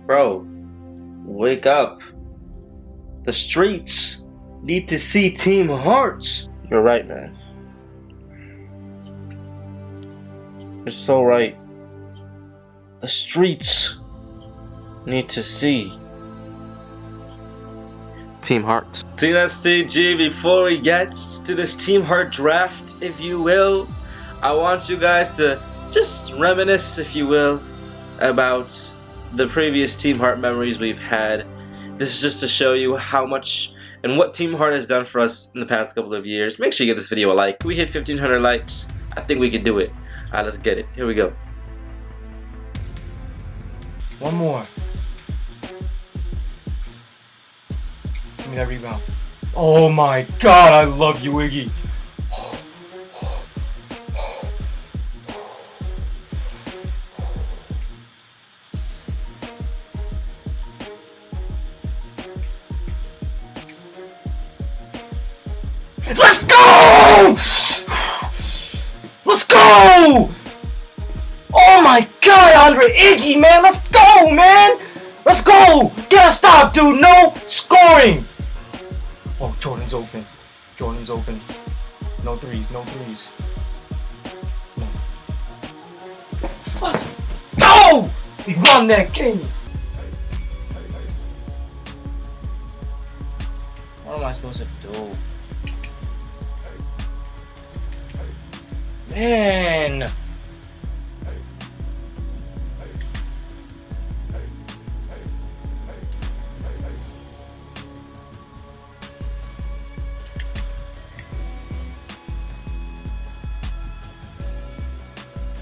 Bro, wake up. The streets need to see Team Hearts. You're right, man. You're so right. The streets need to see Team Hearts. TheRealSTG, before we get to this Team Heart draft, if you will, I want you guys to just reminisce, if you will, about the previous Team Heart memories we've had. This is just to show you how much and what Team Heart has done for us in the past couple of years. Make sure you give this video a like. We hit 1,500 likes. I think we can do it. Alright, let's get it. Here we go. One more. Give me that rebound. Oh my god, I love you, Iggy. Let's go! Let's go! Oh my god, Andre Iggy, man! Let's go, man! Let's go! Get a stop, dude! No scoring! Oh, Jordan's open. Jordan's open. No threes, no threes. No. Let's go! We run that king! What am I supposed to do? Man!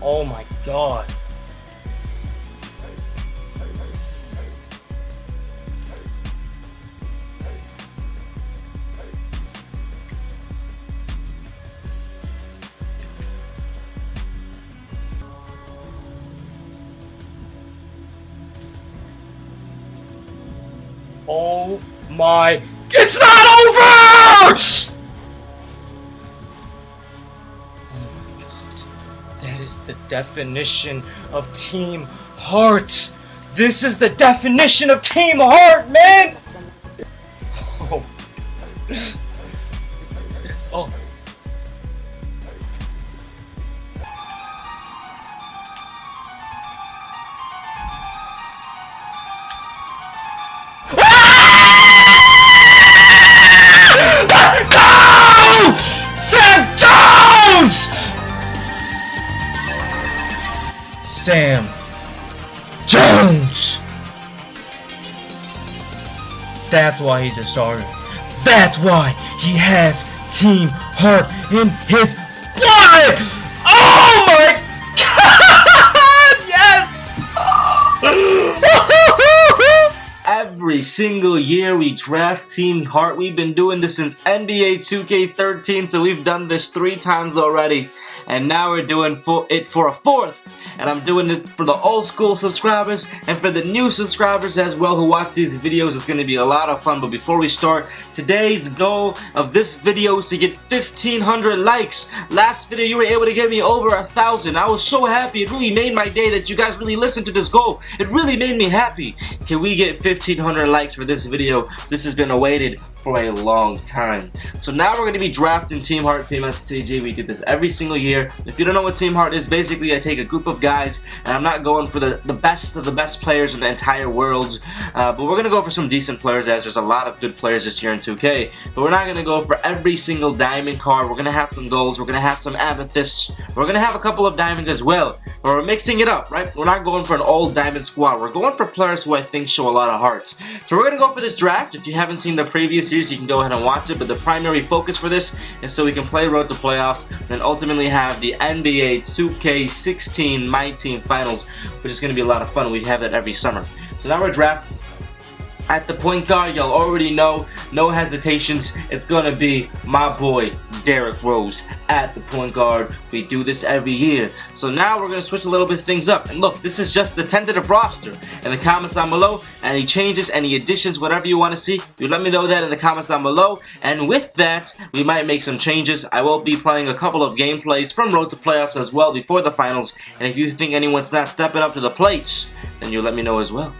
Oh my god. Oh my... It's not over! That is the definition of Team Heart. This is the definition of Team Heart, man! Oh. Oh. Let's go! Sam Jones! Sam Jones! That's why he's a starter. That's why he has Team Heart in his blood! Oh my god! Yes! Every single year we draft Team Heart. We've been doing this since NBA 2K13, so we've done this 3 times already. And now we're doing it for a 4th. And I'm doing it for the old school subscribers and for the new subscribers as well who watch these videos. It's going to be a lot of fun. But before we start, today's goal of this video is to get 1,500 likes. Last video you were able to get me over 1,000. I was so happy. It really made my day that you guys really listened to this goal. It really made me happy. Can we get 1,500 likes for this video? This has been awaited for a long time. So now we're going to be drafting Team Heart, TheRealSTG. We do this every single year. If you don't know what Team Heart is, basically I take a group of guys and I'm not going for the best of the best players in the entire world, but we're going to go for some decent players, as there's a lot of good players this year in 2K. But we're not going to go for every single diamond card. We're going to have some golds, we're going to have some amethysts, we're going to have a couple of diamonds as well. But we're mixing it up, right? We're not going for an all diamond squad. We're going for players who I think show a lot of hearts. So we're going to go for this draft. If you haven't seen the previous years, you can go ahead and watch it, but the primary focus for this is so we can play Road to Playoffs and ultimately have the NBA 2K16 My Team Finals, which is going to be a lot of fun. We have that every summer. So now we're drafting. At the point guard, y'all already know, no hesitations, it's gonna be my boy Derrick Rose at the point guard. We do this every year. So now we're gonna switch a little bit of things up. And look, this is just the tentative roster. In the comments down below, any changes, any additions, whatever you want to see, you let me know that in the comments down below. And with that, we might make some changes. I will be playing a couple of gameplays from Road to Playoffs as well before the finals. And if you think anyone's not stepping up to the plate, then you let me know as well.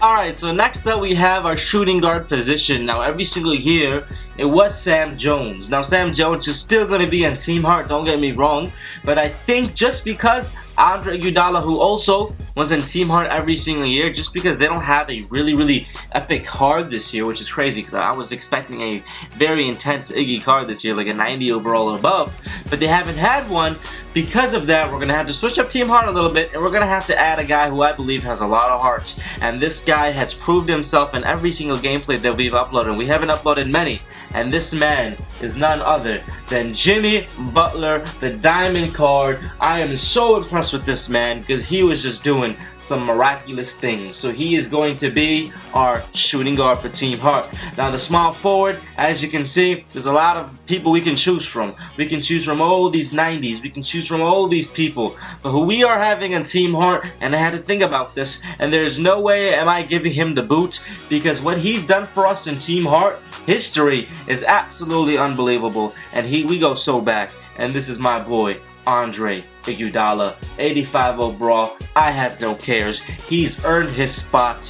Alright, so next up we have our shooting guard position. Now every single year it was Sam Jones. Now Sam Jones is still going to be on Team Heart, don't get me wrong, but I think just because Andre Iguodala, who also was in Team Heart every single year, just because they don't have a really epic card this year, which is crazy because I was expecting a very intense Iggy card this year, like a 90 overall or above, but they haven't had one. Because of that, we're going to have to switch up Team Heart a little bit, and we're going to have to add a guy who I believe has a lot of heart. And this guy has proved himself in every single gameplay that we've uploaded. We haven't uploaded many, and this man is none other than Jimmy Butler, the diamond card. I am so impressed with this man because he was just doing some miraculous things. So he is going to be our shooting guard for Team Heart. Now the small forward, as you can see, there's a lot of people we can choose from. We can choose from all these 90s. We can choose from all these people. But who we are having on Team Heart, and I had to think about this, and there's no way am I giving him the boot, because what he's done for us in Team Heart history is absolutely unbelievable. And we go so back. And this is my boy, Andre Iguodala, 85 overall. I have no cares. He's earned his spot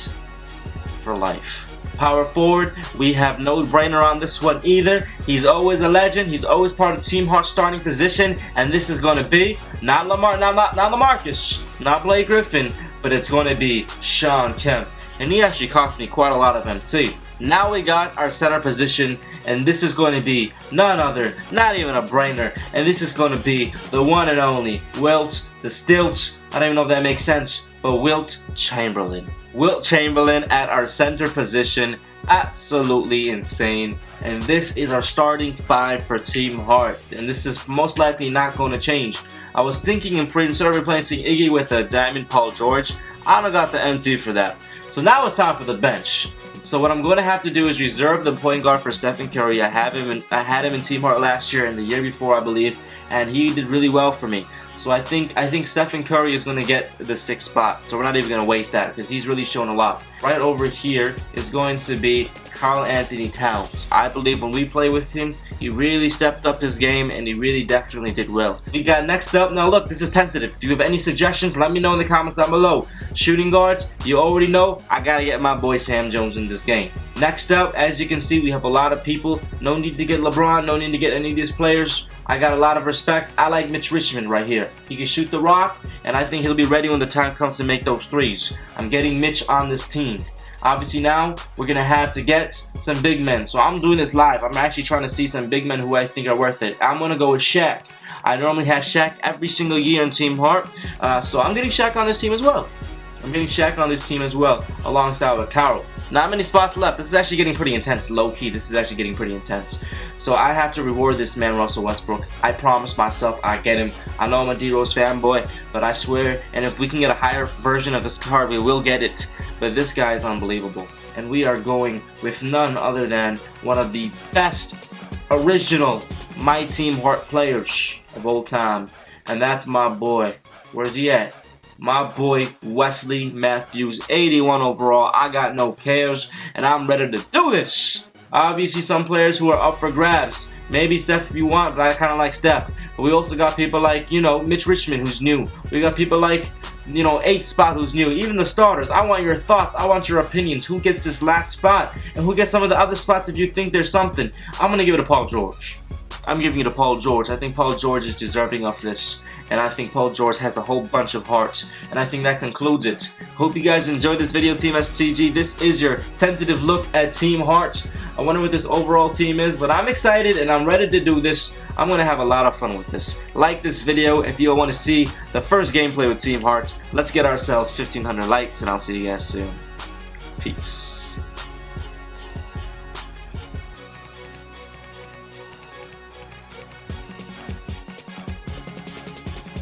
for life. Power forward, we have no brainer on this one either. He's always a legend. He's always part of Team Heart's starting position, and this is going to be not LaMarcus, not Blake Griffin, but it's going to be Shawn Kemp, and he actually cost me quite a lot of MC. Now we got our center position, and this is going to be none other, not even a brainer, and this is going to be the one and only Wilt, the Stilt, I don't even know if that makes sense, but Wilt Chamberlain. Wilt Chamberlain at our center position, absolutely insane. And this is our starting five for Team Heart, and this is most likely not going to change. I was thinking instead of replacing Iggy with a Diamond Paul George, I don't got the MT for that. So now it's time for the bench. So what I'm going to have to do is reserve the point guard for Stephen Curry. I had him in Team Heart last year and the year before, I believe, and he did really well for me. So I think Stephen Curry is going to get the 6th spot. So we're not even going to waste that because he's really shown a lot. Right over here is going to be Karl Anthony Towns. I believe when we play with him, he really stepped up his game and he really definitely did well. We got next up, now look, this is tentative. If you have any suggestions, let me know in the comments down below. Shooting guards, you already know, I gotta get my boy Sam Jones in this game. Next up, as you can see, we have a lot of people. No need to get LeBron, no need to get any of these players. I got a lot of respect. I like Mitch Richmond right here. He can shoot the rock, and I think he'll be ready when the time comes to make those threes. I'm getting Mitch on this team. Obviously now, we're going to have to get some big men. So I'm doing this live. I'm actually trying to see some big men who I think are worth it. I'm going to go with Shaq. I normally have Shaq every single year in Team Heart. So I'm getting Shaq on this team as well. Alongside with Carroll. Not many spots left. This is actually getting pretty intense. Low-key, this is actually getting pretty intense. So I have to reward this man, Russell Westbrook. I promised myself I get him. I know I'm a D-Rose fanboy, but I swear, and if we can get a higher version of this card, we will get it. But this guy is unbelievable. And we are going with none other than one of the best original My Team Heart players of all time. And that's my boy. Where's he at? My boy Wesley Matthews, 81 overall. I got no cares, and I'm ready to do this. Obviously, some players who are up for grabs. Maybe Steph if you want, but I kind of like Steph. But we also got people like, Mitch Richmond, who's new. We got people like, 8th spot, who's new. Even the starters. I want your thoughts. I want your opinions. Who gets this last spot? And who gets some of the other spots if you think there's something? I'm going to give it to Paul George. I'm giving it to Paul George. I think Paul George is deserving of this. And I think Paul George has a whole bunch of heart. And I think that concludes it. Hope you guys enjoyed this video, Team STG. This is your tentative look at Team Heart. I wonder what this overall team is, but I'm excited and I'm ready to do this. I'm going to have a lot of fun with this. Like this video if you want to see the first gameplay with Team Heart. Let's get ourselves 1,500 likes, and I'll see you guys soon. Peace.